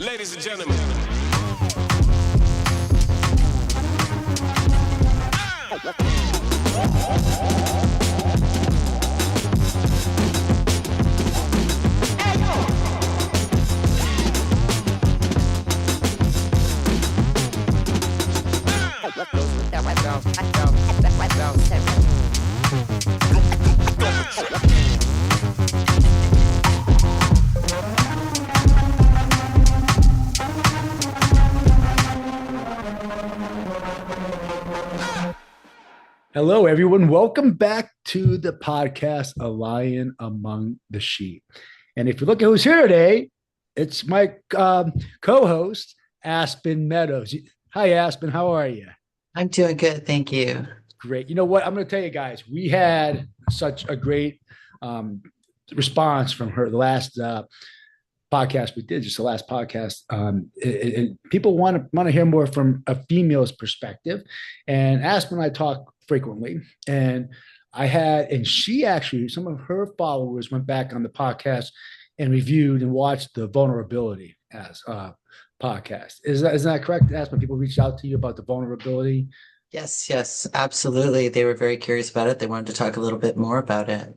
Ladies and gentlemen. Hello, everyone. Welcome back to the podcast, A Lion Among the Sheep. And if you look at who's here today, it's my co-host, Aspen Meadows. Hi, Aspen. How are you? I'm doing good. Thank you. Great. You know what? I'm going to tell you guys, we had such a great response from her the last podcast we did, just the last podcast. People want to hear more from a female's perspective. And Aspen and I talk frequently. And she actually, some of her followers went back on the podcast and reviewed and watched the vulnerability as podcast. Is that correct, Aspen? People reached out to you about the vulnerability? Yes, absolutely. They were very curious about it. They wanted to talk a little bit more about it.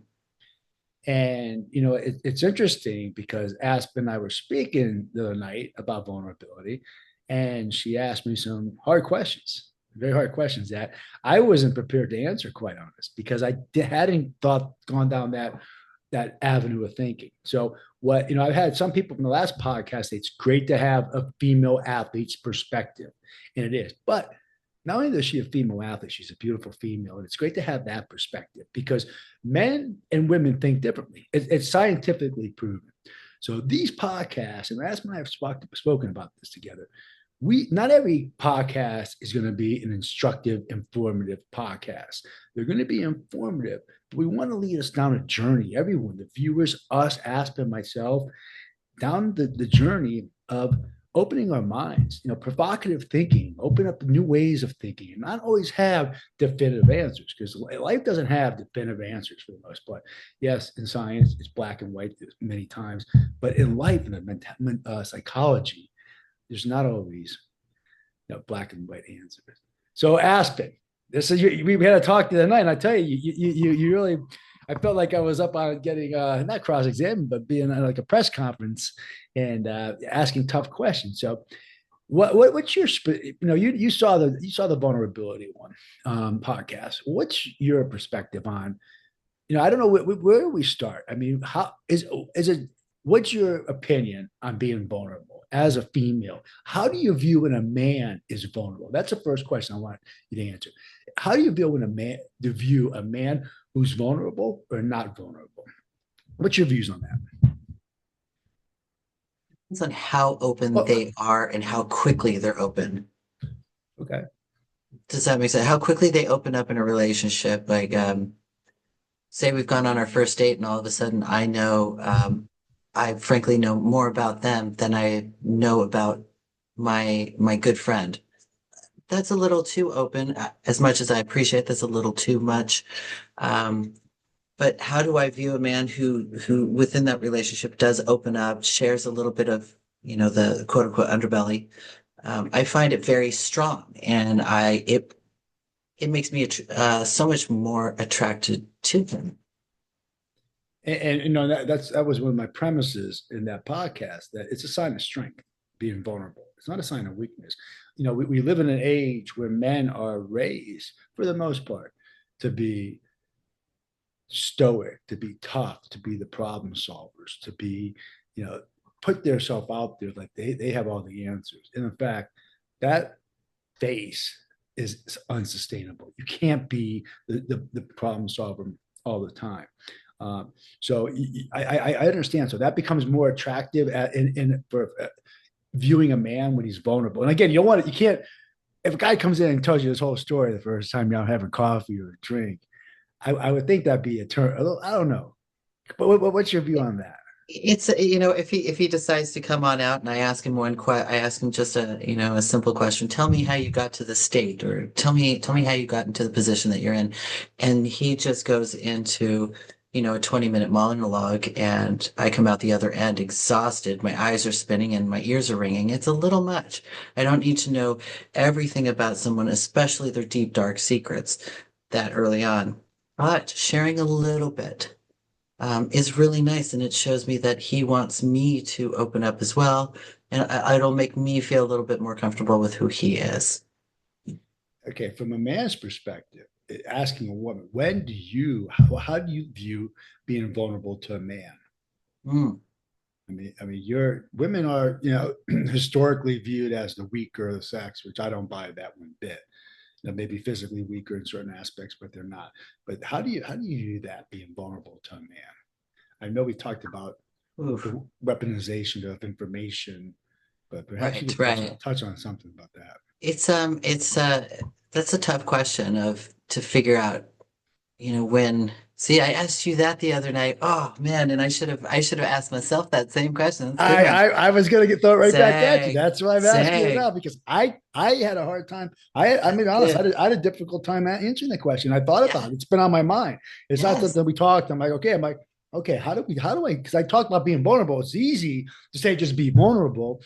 And, it's interesting because Aspen and I were speaking the other night about vulnerability, and she asked me some hard questions, very hard questions that I wasn't prepared to answer, quite honest, because I hadn't gone down that avenue of thinking. So I've had some people from the last podcast say it's great to have a female athlete's perspective, and it is. But not only is she a female athlete, she's a beautiful female. And it's great to have that perspective because men and women think differently. It's scientifically proven. So these podcasts, and Aspen and I have spoken about this together. Not every podcast is going to be an instructive, informative podcast. They're going to be informative, but we want to lead us down a journey. Everyone, the viewers, us, Aspen, myself, down the journey of opening our minds, provocative thinking, open up new ways of thinking, and not always have definitive answers, because life doesn't have definitive answers for the most part. Yes, in science, it's black and white many times, but in life, in psychology, there's not always black and white answers. So Aspen, we had a talk the other night, and I tell you really, I felt like I was up on getting not cross-examined, but being on like a press conference and asking tough questions. So, what's your you saw the vulnerability one podcast. What's your perspective on? I don't know where do we start. I mean, how is it? What's your opinion on being vulnerable as a female? How do you view when a man is vulnerable? That's the first question I want you to answer. How do you view when a man who's vulnerable or not vulnerable? What's your views on that? Depends on how open they are and how quickly they're open. Okay. Does that make sense? How quickly they open up in a relationship? Like, say we've gone on our first date and all of a sudden I frankly know more about them than I know about my good friend. That's a little too open. As much as I appreciate that's a little too much. But how do I view a man who within that relationship does open up, shares a little bit of, the quote unquote underbelly? I find it very strong, and it makes me so much more attracted to him. And that was one of my premises in that podcast, that it's a sign of strength, being vulnerable. It's not a sign of weakness. We live in an age where men are raised, for the most part, to be stoic, to be tough, to be the problem solvers, to be, put themselves out there like they have all the answers. And in fact, that face is unsustainable. You can't be the problem solver all the time. So I understand. So that becomes more attractive for viewing a man when he's vulnerable. And again, you can't, if a guy comes in and tells you this whole story the first time you're having coffee or a drink, I would think that'd be a turn. I don't know. But what's your view on that? It's, if he decides to come on out and I ask him I ask him just a simple question. Tell me how you got to the state, or tell me how you got into the position that you're in. And he just goes into a 20-minute monologue and I come out the other end exhausted, my eyes are spinning and my ears are ringing. It's a little much. I don't need to know everything about someone, especially their deep, dark secrets that early on. But sharing a little bit is really nice, and it shows me that he wants me to open up as well, and it'll make me feel a little bit more comfortable with who he is. Okay, from a man's perspective, asking a woman, how do you view being vulnerable to a man? Mm, Your women are, historically viewed as the weaker of the sex, which I don't buy that one bit. Maybe physically weaker in certain aspects, but they're not. But how do you view that being vulnerable to a man? I know we talked about oof. the weaponization of information, but perhaps you Right, could right. touch on something about that. It's that's a tough question of to figure out, when. See, I asked you that the other night. Oh man, and I should have asked myself that same question. That's a good I, one. I I was gonna get thrown right back at you. Sag, That's why I'm asking it now sag. because I had a hard time. I'm gonna be honest. Good. I had a difficult time answering the question. I thought Yeah. about it. It's been on my mind. It's not Yes. that we talked. I'm like, okay, how do I? Because I talk about being vulnerable. It's easy to say just be vulnerable,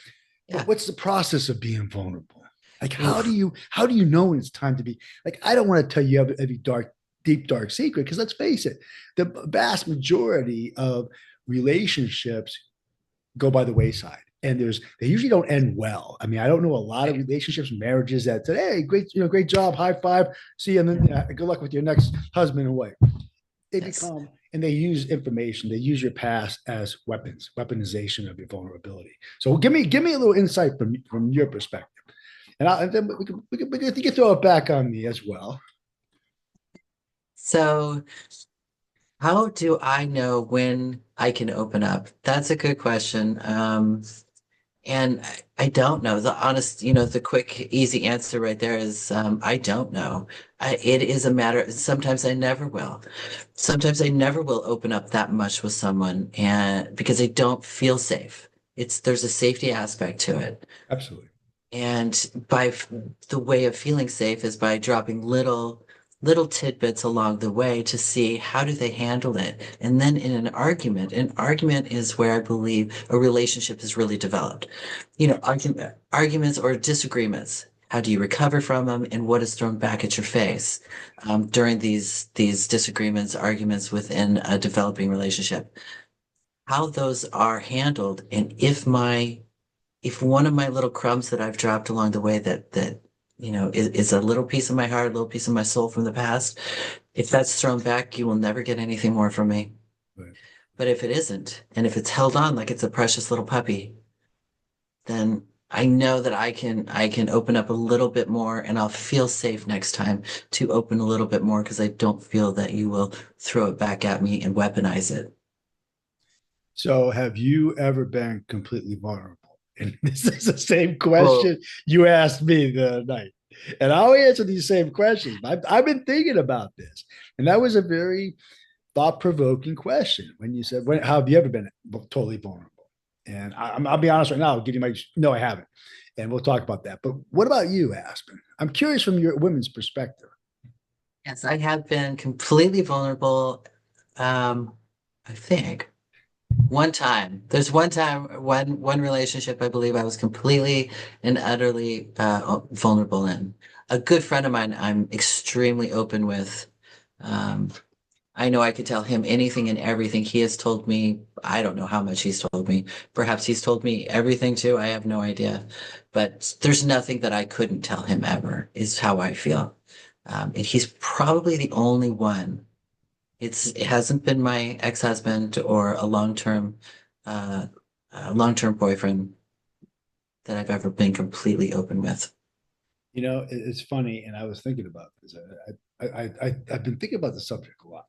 but Yeah. what's the process of being vulnerable? Like, Oof. how do you know when it's time to be? Like, I don't want to tell you every deep dark secret because let's face it, the vast majority of relationships go by the wayside. And they usually don't end well. I mean, I don't know a lot of Right. relationships, marriages that say, "Hey, great job, high five, see you, and then good luck with your next husband and wife." They Yes. become and they use information, they use your past as weapons, weaponization of your vulnerability. So give me a little insight from your perspective, and then you can throw it back on me as well. So, how do I know when I can open up? That's a good question. And I don't know. The honest, the quick, easy answer right there is I don't know. It is a matter, sometimes I never will. Sometimes I never will open up that much with someone and because I don't feel safe. There's a safety aspect to it. Absolutely. And the way of feeling safe is by dropping little tidbits along the way to see how do they handle it. And then in an argument is where I believe a relationship is really developed. Arguments or disagreements. How do you recover from them, and what is thrown back at your face during these disagreements, arguments within a developing relationship? How those are handled, and if one of my little crumbs that I've dropped along the way is a little piece of my heart, a little piece of my soul from the past, if that's thrown back, you will never get anything more from me. Right. But if it isn't, and if it's held on like it's a precious little puppy, then I know that I can open up a little bit more and I'll feel safe next time to open a little bit more because I don't feel that you will throw it back at me and weaponize it. So, have you ever been completely vulnerable? And this is the same Well, question you asked me the other night. And I'll answer these same questions. I've been thinking about this. And that was a very thought provoking question when you said, how have you ever been totally vulnerable? And I'll be honest right now, I'll give you my no, I haven't. And we'll talk about that. But what about you, Aspen? I'm curious from your women's perspective. yes, I have been completely vulnerable. I think. One time, there's one relationship I believe I was completely and utterly vulnerable in. A good friend of mine, I'm extremely open with. Um, I know I could tell him anything and everything. He has told me, I don't know how much he's told me. Perhaps he's told me everything too. I have no idea. But there's nothing that I couldn't tell him ever, is how I feel. And he's probably the only one. It hasn't been my ex-husband or uh, a long-term boyfriend that I've ever been completely open with. It's funny, and I was thinking about this. I've been thinking about the subject a lot.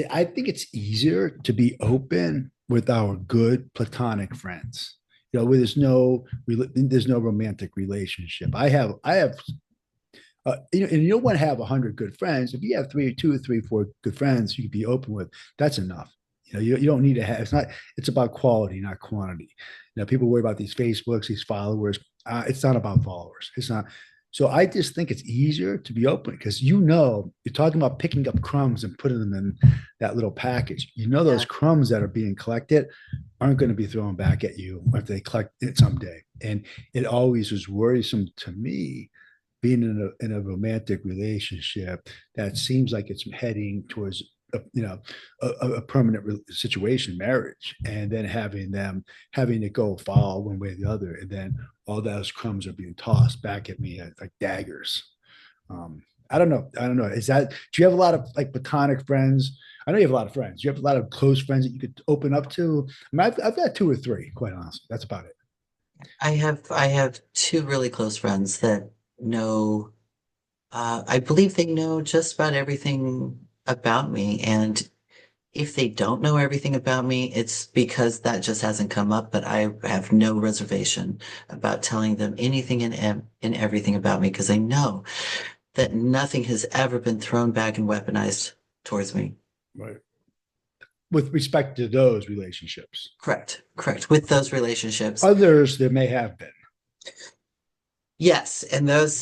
I think it's easier to be open with our good platonic friends. Where there's no romantic relationship. I have and you don't want to have 100 good friends. If you have two or three, four good friends you can be open with, that's enough. You don't need to have. It's about quality, not quantity. People worry about these Facebooks, these followers. It's not about followers. It's not. So I just think it's easier to be open because you're talking about picking up crumbs and putting them in that little package. Those Yeah. crumbs that are being collected aren't going to be thrown back at you if they collect it someday. And it always was worrisome to me being in a romantic relationship that seems like it's heading towards a permanent situation, marriage, and then having it go fall one way or the other, and then all those crumbs are being tossed back at me like daggers. Um, I don't know. I don't know. Do you have a lot of like platonic friends? I know you have a lot of friends. You have a lot of close friends that you could open up to. I mean, I've got two or three, quite honestly. That's about it. I have two really close friends that know, I believe they know just about everything about me. And if they don't know everything about me, it's because that just hasn't come up, but I have no reservation about telling them anything and everything about me because I know that nothing has ever been thrown back and weaponized towards me. Right. With respect to those relationships, Correct, correct. With those relationships. others there may have been. Yes, and those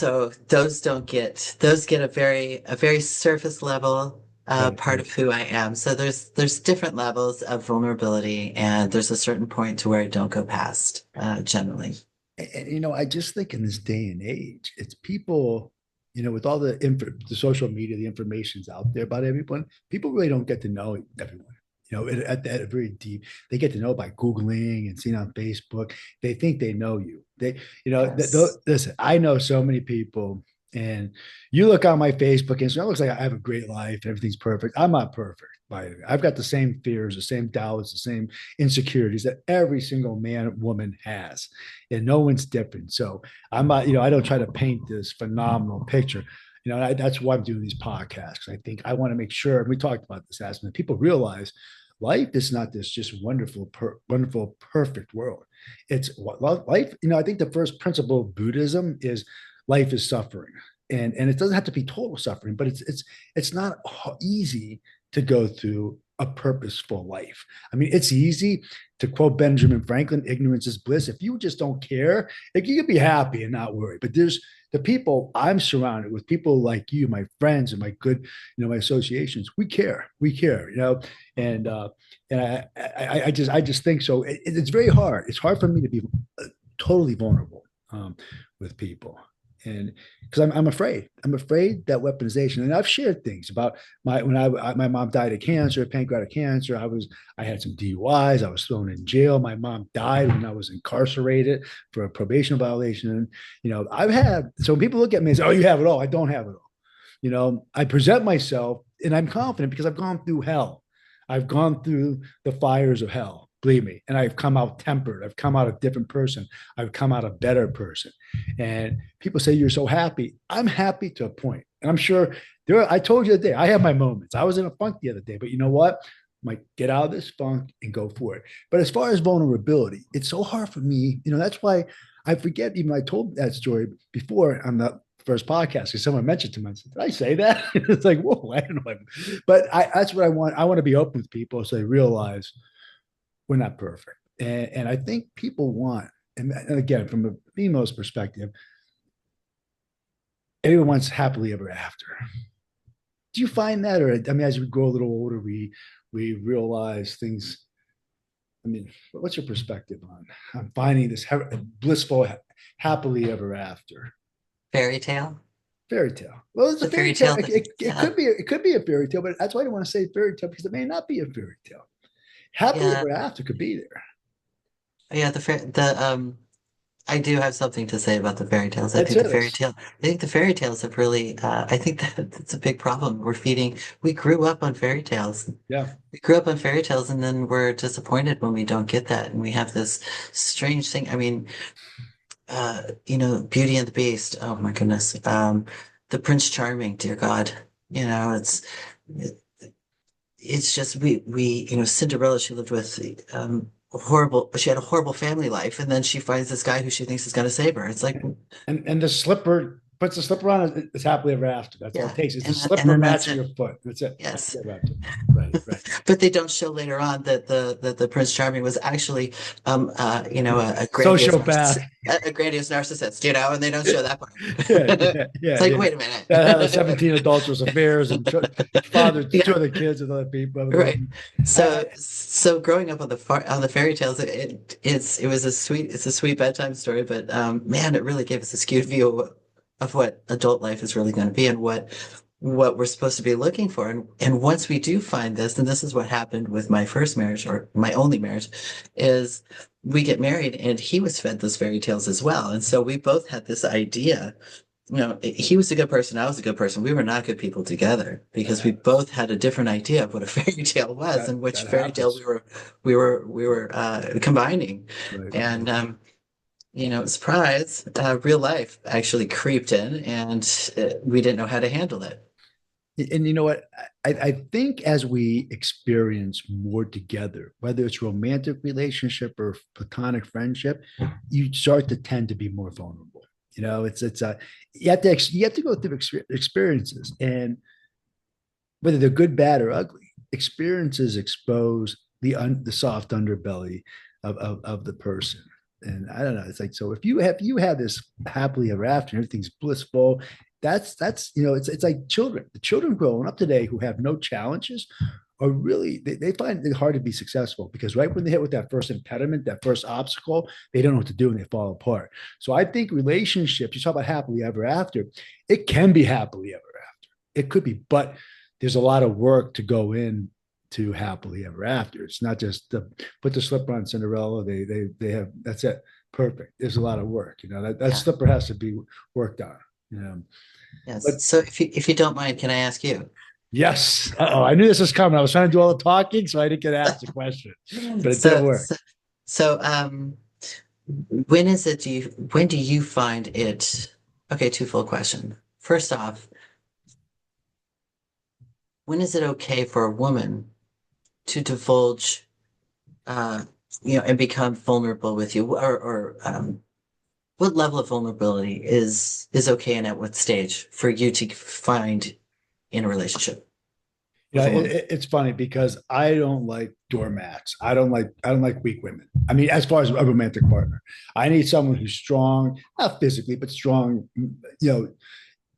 don't get those get a very surface level Right. part Right. of who I am. So there's different levels of vulnerability, and there's a certain point to where I don't go past generally. And I just think in this day and age, it's people, with all the social media, the information's out there about everyone. People really don't get to know everyone. At very deep, they get to know by Googling and seeing on Facebook. They think they know you. Yes. Listen, I know so many people, and you look on my Facebook, and so it looks like I have a great life and everything's perfect. I'm not perfect. By the way. I've got the same fears, the same doubts, the same insecurities that every single man, woman has, and no one's different. So I'm not, I don't try to paint this phenomenal picture. That's why I'm doing these podcasts. I think I want to make sure, and we talked about this, Aspen, people realize life is not this just wonderful, perfect world. It's life. I think the first principle of Buddhism is life is suffering, and it doesn't have to be total suffering, but it's not easy to go through a purposeful life. I mean, it's easy to quote Benjamin Franklin, ignorance is bliss. If you just don't care, like, you can be happy and not worry. But there's the people I'm surrounded with, people like you, my friends and my good, my associations, we care, and I just think so. It's very hard. It's hard for me to be totally vulnerable with people, and because I'm afraid that weaponization. And I've shared things about my mom died of cancer, pancreatic cancer. I had some DUIs. I was thrown in jail. My mom died when I was incarcerated for a probation violation. And I've had, so when people look at me and say, "Oh, you have it all," I don't have it all. I present myself and I'm confident because I've gone through hell. I've gone through the fires of hell, believe me, and I've come out tempered. I've come out a different person. I've come out a better person. And people say, "You're so happy." I'm happy to a point. And I'm sure I told you the day, I have my moments. I was in a funk the other day, but you know what? I might get out of this funk and go for it. But as far as vulnerability, it's so hard for me. That's why I forget, even I told that story before on the first podcast because someone mentioned to me. I said, "Did I say that?" It's like, whoa, I don't know. But that's what I want. I want to be open with people so they realize we're not perfect. And I think people want, and again, from a female's perspective, everyone wants happily ever after. Do you find that, or I mean, as we grow a little older, we realize things. I mean, what's your perspective on finding this blissful, happily ever after? Fairy tale? Fairy tale. Well, it's a The fairy fairy tale. tale that, It yeah, could be a fairy tale, but that's why I don't want to say fairy tale because it may not be a fairy tale. Happily yeah, ever after could be there. yeah, I do have something to say about the fairy tales. That's it. I think the fairy tales have really, I think that that's a big problem. We grew up on fairy tales. Yeah. We grew up on fairy tales and then we're disappointed when we don't get that. And we have this strange thing. I mean, Beauty and the Beast. Oh my goodness. The Prince Charming, dear God. It, it's just, Cinderella, she lived with, she had a horrible family life. And then she finds this guy who she thinks is going to save her. It's like, And the slipper puts a slipper on, it's happily ever after. That's all it Yeah, takes. It's a and slipper then that's matching it. your foot. That's it. Yes. Happily ever after. Right, right. But they don't show later on that the Prince Charming was actually a grandiose Sociopath. a grandiose narcissist, you know, and they don't show that part. Yeah, yeah, It's yeah, like, yeah. wait a That had like minute. 17 adulterous affairs and fathered two Yeah, other kids with other people, other right. women. So so growing up on the fairy tales, it was a sweet bedtime story, but man, it really gave us a skewed view of what adult life is really going to be and what we're supposed to be looking for. And once we do find this, and this is what happened with my first marriage or my only marriage, is we get married and he was fed those fairy tales as well. And so we both had this idea, you know, he was a good person, I was a good person. We were not good people together because we that, both had a different idea of what a fairy tale was that and which that fairy tale happens. we were combining. Right. And surprise, real life actually creeped in and we didn't know how to handle it. And you know what? I think as we experience more together, whether it's romantic relationship or platonic friendship, you start to tend to be more vulnerable. You know, it's you have to go through experiences, and whether they're good, bad, or ugly, experiences expose the soft underbelly of the person. And I don't know. It's like, so if you have this happily ever after, and everything's blissful. That's it's like children. The children growing up today who have no challenges are really they find it hard to be successful because right when they hit with that first impediment, that first obstacle, they don't know what to do and they fall apart. So I think relationships, you talk about happily ever after, it can be happily ever after. It could be, but there's a lot of work to go in to happily ever after. It's not just put the slipper on Cinderella. They have that's it. Perfect. There's a lot of work. You know that Yeah. slipper has to be worked on. You know, Yes. but So if you don't mind, can I ask you? yes. Oh, I knew this was coming. I was trying to do all the talking, so I didn't get asked the question, but it did So work. so, so when do you find it okay, twofold question. First off, when is it okay for a woman to divulge and become vulnerable with you or what level of vulnerability is okay and at what stage for you to find in a relationship Yeah, with a woman? it's funny because I don't like doormats. I don't like weak women. I mean, as far as a romantic partner, I need someone who's strong, not physically, but strong.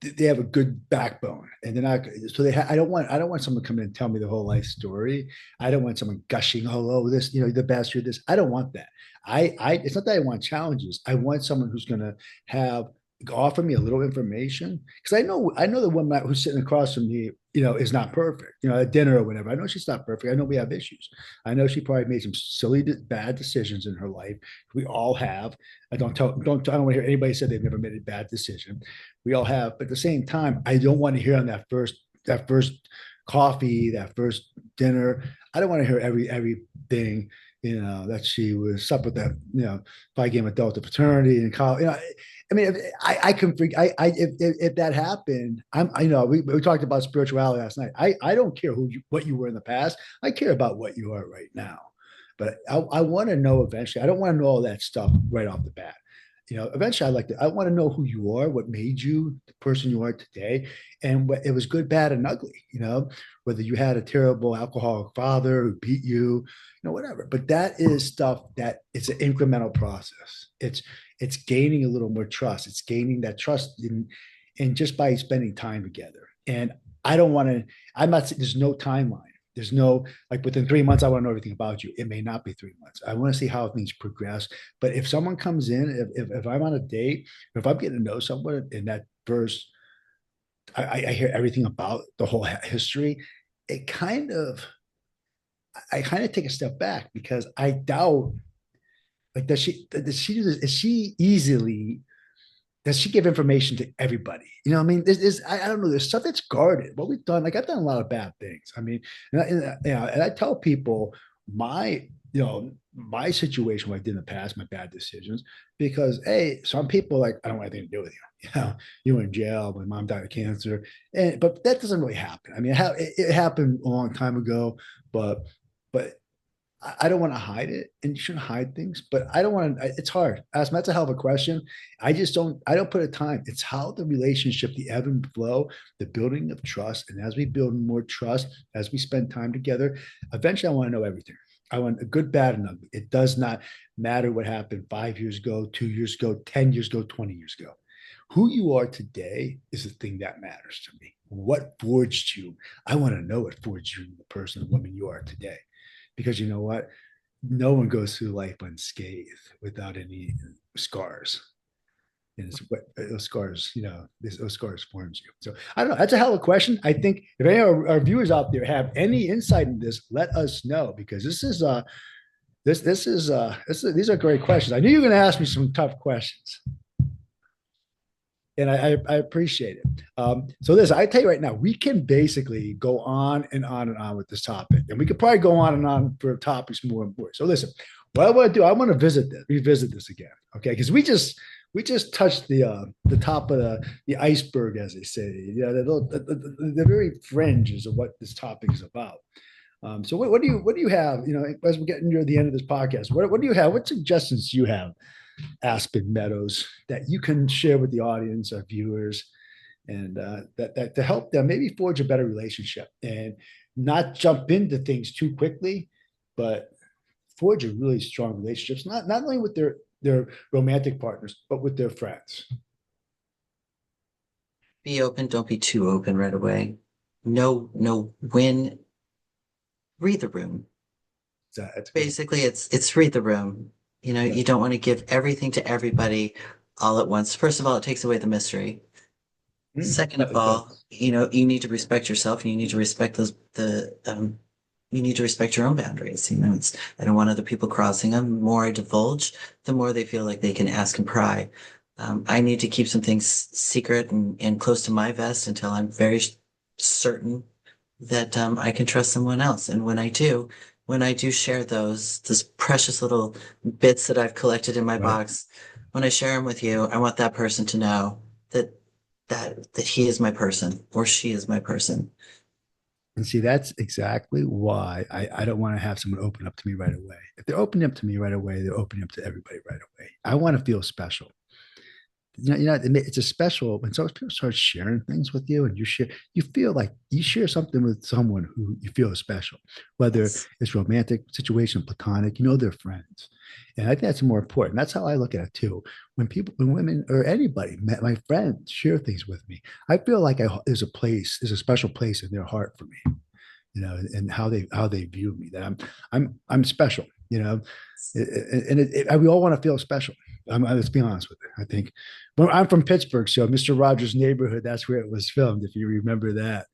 They have a good backbone, and they're not. So I don't want someone to come in and tell me the whole life story. I don't want someone gushing, oh, this, the best, you're this. I don't want that. It's not that I want challenges. I want someone who's going to have offer me a little information because I know the woman who's sitting across from me, is not perfect. At dinner or whatever. I know she's not perfect. I know we have issues. I know she probably made some silly, bad decisions in her life. We all have. I don't want to hear anybody say they've never made a bad decision. We all have, but at the same time, I don't want to hear on that first coffee, that first dinner. I don't want to hear everything that she was up with that Phi Gamma Delta fraternity and college. I mean, I can freak. If that happened, we talked about spirituality last night. I don't care what you were in the past. I care about what you are right now. But I want to know eventually. I don't want to know all that stuff right off the bat. Eventually I want to know who you are, what made you the person you are today, and what it was good, bad, and ugly. Whether you had a terrible alcoholic father who beat you, whatever. But that is stuff that it's an incremental process. It's gaining a little more trust. It's gaining that trust in just by spending time together. And I don't want to. I'm not. There's no timeline. There's no like within 3 months, I want to know everything about you. It may not be 3 months. I want to see how things progress. But if someone comes in, if I'm on a date, if I'm getting to know someone in that first, I hear everything about the whole history. It I kind of take a step back because I doubt, like, does she give information to everybody? I mean, I don't know. There's stuff that's guarded. What we've done, like I've done a lot of bad things. I mean, and I tell people my situation, what I did in the past, my bad decisions, because hey, some people like I don't want anything to do with you. You were in jail. My mom died of cancer, but that doesn't really happen. I mean, it happened a long time ago, but I don't want to hide it, and you shouldn't hide things, but I don't want to. It's hard. Ask that's a hell of a question. I just don't. I don't put a time. It's how the relationship, the ebb and flow, the building of trust, and as we build more trust, as we spend time together, eventually I want to know everything. I want a good, bad, and ugly. It does not matter what happened 5 years ago, 2 years ago, 10 years ago, 20 years ago. Who you are today is the thing that matters to me. What forged you? I want to know what forged you, the person, the woman you are today. Because you know what? No one goes through life unscathed without any scars. And it's what those scars, those scars forms you. So I don't know. That's a hell of a question. I think if any of our viewers out there have any insight in this, let us know because these are great questions. I knew you were going to ask me some tough questions, and I appreciate it. So this, I tell you right now, we can basically go on and on and on with this topic, and we could probably go on and on for topics more important. So listen, what I want to do, I want to revisit this again, okay? Because we just touched the top of the iceberg, as they say, the very fringes of what this topic is about. So what do you have? As we're getting near the end of this podcast, what do you have? What suggestions do you have, Aspen Meadows, that you can share with the audience, our viewers, and that to help them maybe forge a better relationship and not jump into things too quickly, but forge a really strong relationships, not only with their romantic partners, but with their friends. Be open, don't be too open right away. No, when read the room. That's Basically, it's read the room. You don't want to give everything to everybody all at once. First of all, it takes away the mystery. Second of all, you need to respect yourself and you need to respect you need to respect your own boundaries. I don't want other people crossing them. The more I divulge, the more they feel like they can ask and pry. I need to keep some things secret and close to my vest until I'm very certain that I can trust someone else. And when I do share those precious little bits that I've collected in my right. box, when I share them with you, I want that person to know that he is my person or she is my person. And see, that's exactly why I don't want to have someone open up to me right away. If they're opening up to me right away, they're opening up to everybody right away. I want to feel special. It's a special when some people start sharing things with you, and you feel like you share something with someone who you feel is special, whether Yes. it's romantic situation, platonic, they're friends. And I think that's more important. That's how I look at it too. When women or anybody, my friends share things with me, I feel like there's a special place in their heart for me, and how they view me. That I'm special, and we all want to feel special. Let's be honest with you. I think, well, I'm from Pittsburgh, so Mr. Rogers' Neighborhood, that's where it was filmed. If you remember that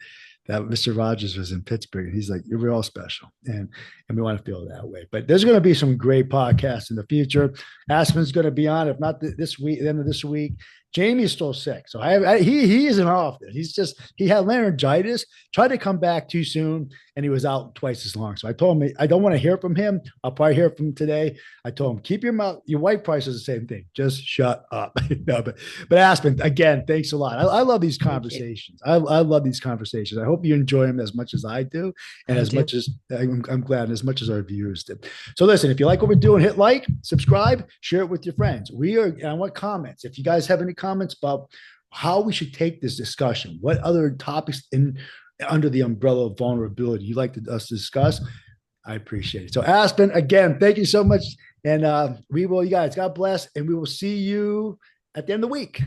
Mr. Rogers was in Pittsburgh, and he's like, "We're all special," and we want to feel that way. But there's going to be some great podcasts in the future. Aspen's going to be on, if not this week, the end of this week. Jamie's still sick, so he isn't off it. He had laryngitis, tried to come back too soon, and he was out twice as long. So I told him I don't want to hear from him. I'll probably hear from him today. I told him keep your mouth. Your wife probably says the same thing. Just shut up. No, but Aspen, again, thanks a lot. I love these Thank you. conversations. I love these conversations. I hope you enjoy them as much as I do, and I as do. much as I'm glad, and as much as our viewers did. So listen, if you like what we're doing, hit like, subscribe, share it with your friends. I want comments. If you guys have any comments about how we should take this discussion, what other topics under the umbrella of vulnerability you'd like us to discuss, I appreciate it. So Aspen, again, thank you so much. And you guys, God bless. And we will see you at the end of the week.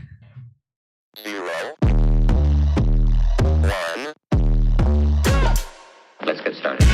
0, 1. Let's get started.